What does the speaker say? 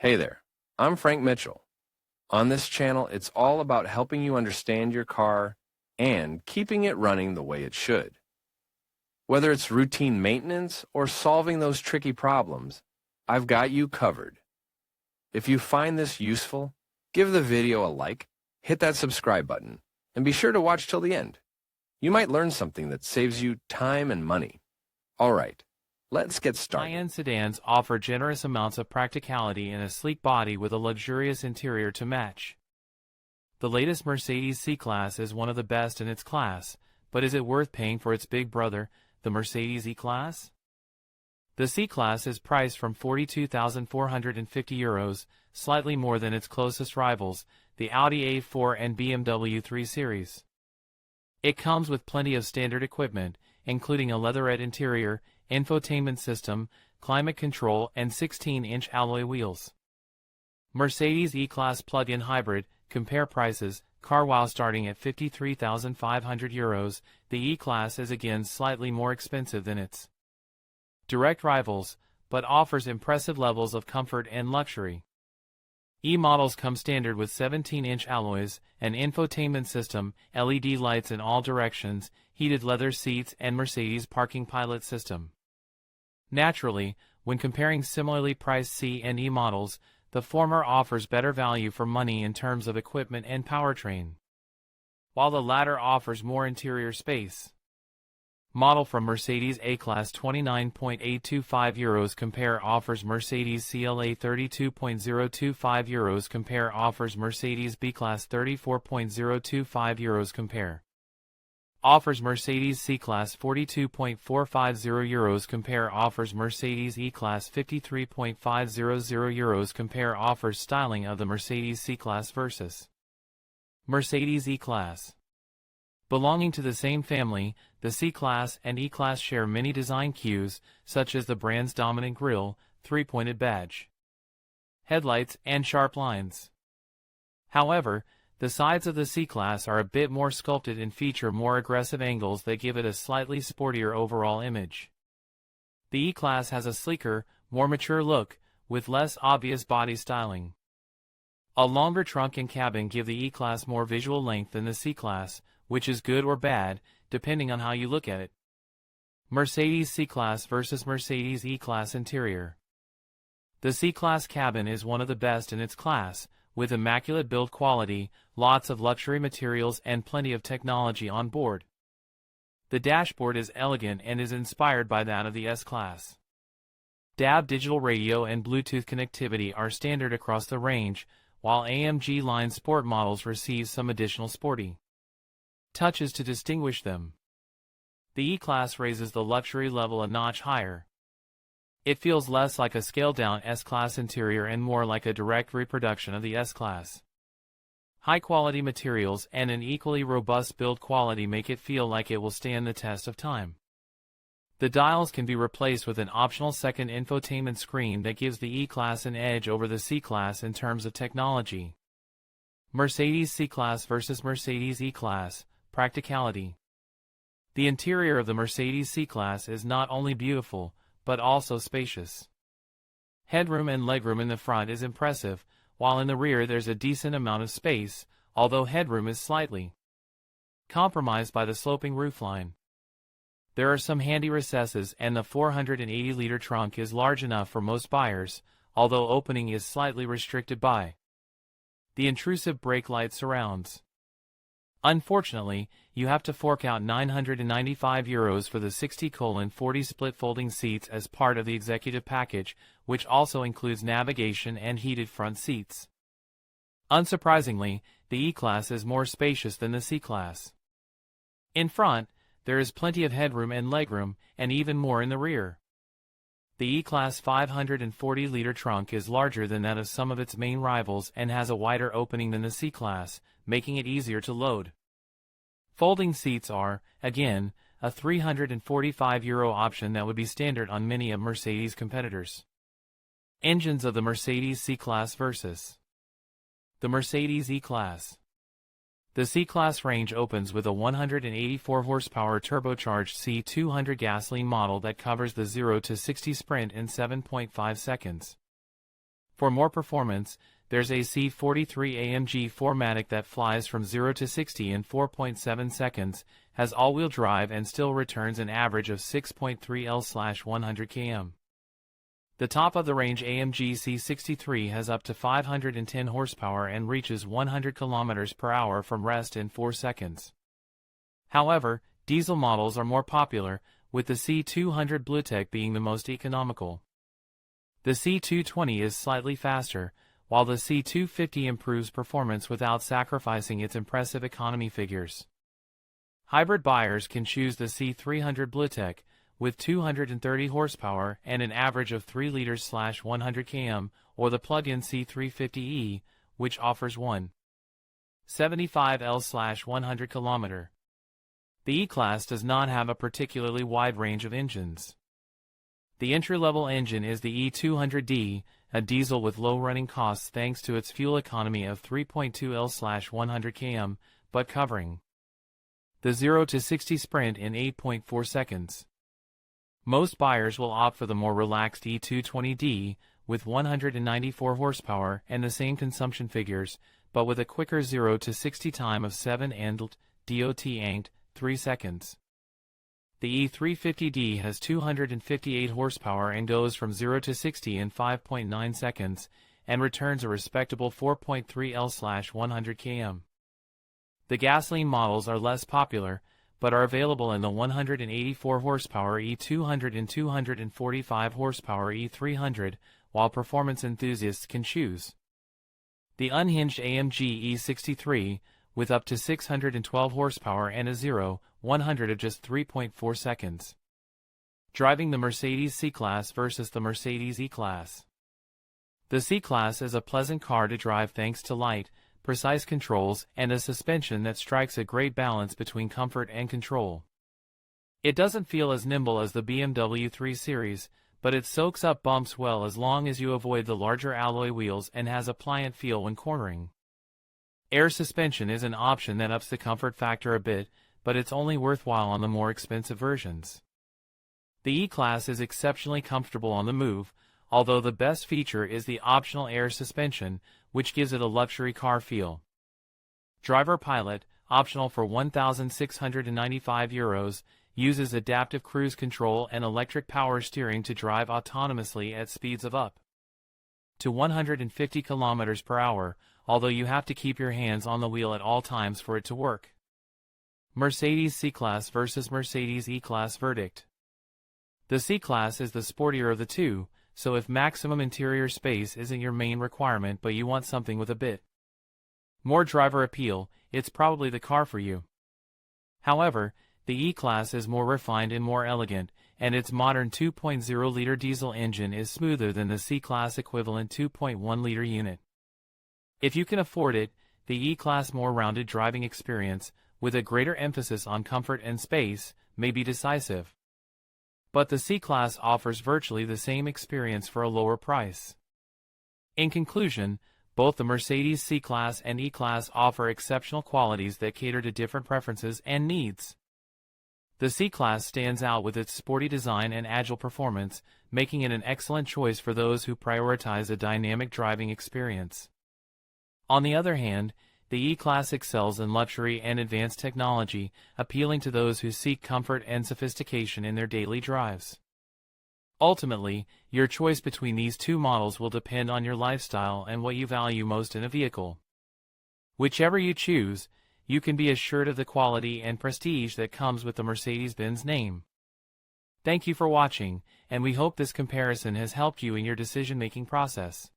Hey there, I'm Frank Mitchell. On this channel, it's all about helping you understand your car and keeping it running the way it should. Whether it's routine maintenance or solving those tricky problems, I've got you covered. If you find this useful, give the video a like, hit that subscribe button, and be sure to watch till the end. You might learn something that saves you time and money. All right, let's get started. High-end sedans offer generous amounts of practicality and a sleek body with a luxurious interior to match. The latest Mercedes C-Class is one of the best in its class, but is it worth paying for its big brother, the Mercedes E-Class? The C-Class is priced from €42,450, slightly more than its closest rivals, the Audi A4 and BMW 3 Series. It comes with plenty of standard equipment, including a leatherette interior, infotainment system, climate control, and 16-inch alloy wheels. Mercedes E-Class plug-in hybrid, compare prices, car wow starting at €53,500, the E-Class is again slightly more expensive than its direct rivals, but offers impressive levels of comfort and luxury. E-models come standard with 17-inch alloys, an infotainment system, LED lights in all directions, heated leather seats, and Mercedes parking pilot system. Naturally, when comparing similarly priced C and E models, the former offers better value for money in terms of equipment and powertrain, while the latter offers more interior space. Model from Mercedes A-Class €29.825 compare offers Mercedes CLA €32.025 compare offers Mercedes B-Class €34.025 compare offers Mercedes C-Class €42.450 compare offers Mercedes E-Class €53.500 compare offers styling of the Mercedes C-Class versus Mercedes E-Class. Belonging to the same family, the C-Class and E-Class share many design cues, such as the brand's dominant grille, three-pointed badge, headlights, and sharp lines. However, the sides of the C-Class are a bit more sculpted and feature more aggressive angles that give it a slightly sportier overall image. The E-Class has a sleeker, more mature look, with less obvious body styling. A longer trunk and cabin give the E-Class more visual length than the C-Class, which is good or bad, depending on how you look at it. Mercedes C-Class versus Mercedes E-Class interior. The C-Class cabin is one of the best in its class, with immaculate build quality, lots of luxury materials, and plenty of technology on board. The dashboard is elegant and is inspired by that of the S-Class. DAB digital radio and Bluetooth connectivity are standard across the range, while AMG line sport models receive some additional sporty touches to distinguish them. The E-Class raises the luxury level a notch higher. It feels less like a scaled-down S-Class interior and more like a direct reproduction of the S-Class. High-quality materials and an equally robust build quality make it feel like it will stand the test of time. The dials can be replaced with an optional second infotainment screen that gives the E-Class an edge over the C-Class in terms of technology. Mercedes C-Class versus Mercedes E-Class. Practicality. The interior of the Mercedes C-Class is not only beautiful, but also spacious. Headroom and legroom in the front is impressive, while in the rear there's a decent amount of space, although headroom is slightly compromised by the sloping roofline. There are some handy recesses and the 480-liter trunk is large enough for most buyers, although opening is slightly restricted by the intrusive brake light surrounds. Unfortunately, you have to fork out €995 for the 60/40 split folding seats as part of the executive package, which also includes navigation and heated front seats. Unsurprisingly, the E-Class is more spacious than the C-Class. In front, there is plenty of headroom and legroom, and even more in the rear. The E-Class 540-liter trunk is larger than that of some of its main rivals and has a wider opening than the C-Class, making it easier to load. Folding seats are, again, a €345 option that would be standard on many of Mercedes' competitors. Engines of the Mercedes C-Class versus the Mercedes E-Class. The C-Class range opens with a 184 horsepower turbocharged C200 gasoline model that covers the 0 to 60 sprint in 7.5 seconds. For more performance, there's a C43 AMG 4MATIC that flies from 0 to 60 in 4.7 seconds, has all-wheel drive and still returns an average of 6.3 L/100 km. The top-of-the-range AMG C63 has up to 510 horsepower and reaches 100 km per hour from rest in 4 seconds. However, diesel models are more popular, with the C200 BlueTech being the most economical. The C220 is slightly faster, while the C250 improves performance without sacrificing its impressive economy figures. Hybrid buyers can choose the C300 BlueTech, with 230 horsepower and an average of 3 liters/100 km, or the plug-in C350E, which offers 1.75 L/100 km. The E-Class does not have a particularly wide range of engines. The entry-level engine is the E200D, a diesel with low running costs thanks to its fuel economy of 3.2 L/100 km, but covering the 0 to 60 sprint in 8.4 seconds. Most buyers will opt for the more relaxed E220D, with 194 horsepower and the same consumption figures, but with a quicker 0 to 60 time of 7 and 3 seconds. The E350D has 258 horsepower and goes from 0 to 60 in 5.9 seconds, and returns a respectable 4.3 L/100 km. The gasoline models are less popular, but are available in the 184 horsepower E200 and 245 horsepower E300, while performance enthusiasts can choose the unhinged AMG E63, with up to 612 horsepower and a 0-100 of just 3.4 seconds. Driving the Mercedes C-Class versus the Mercedes E-Class. The C-Class is a pleasant car to drive thanks to light, precise controls and a suspension that strikes a great balance between comfort and control. It doesn't feel as nimble as the BMW 3 Series, but it soaks up bumps well as long as you avoid the larger alloy wheels and has a pliant feel when cornering. Air suspension is an option that ups the comfort factor a bit, but it's only worthwhile on the more expensive versions. The E-Class is exceptionally comfortable on the move, although the best feature is the optional air suspension, which gives it a luxury car feel. Driver Pilot, optional for €1,695, uses adaptive cruise control and electric power steering to drive autonomously at speeds of up to 150 km per hour, although you have to keep your hands on the wheel at all times for it to work. Mercedes C-Class versus Mercedes E-Class verdict. The C-Class is the sportier of the two, so if maximum interior space isn't your main requirement but you want something with a bit more driver appeal, it's probably the car for you. However, the E-Class is more refined and more elegant, and its modern 2.0-liter diesel engine is smoother than the C-Class equivalent 2.1-liter unit. If you can afford it, the E-Class' more rounded driving experience, with a greater emphasis on comfort and space, may be decisive. But the C-Class offers virtually the same experience for a lower price. In conclusion, both the Mercedes C-Class and E-Class offer exceptional qualities that cater to different preferences and needs. The C-Class stands out with its sporty design and agile performance, making it an excellent choice for those who prioritize a dynamic driving experience. On the other hand, the E-Class excels in luxury and advanced technology, appealing to those who seek comfort and sophistication in their daily drives. Ultimately, your choice between these two models will depend on your lifestyle and what you value most in a vehicle. Whichever you choose, you can be assured of the quality and prestige that comes with the Mercedes-Benz name. Thank you for watching, and we hope this comparison has helped you in your decision-making process.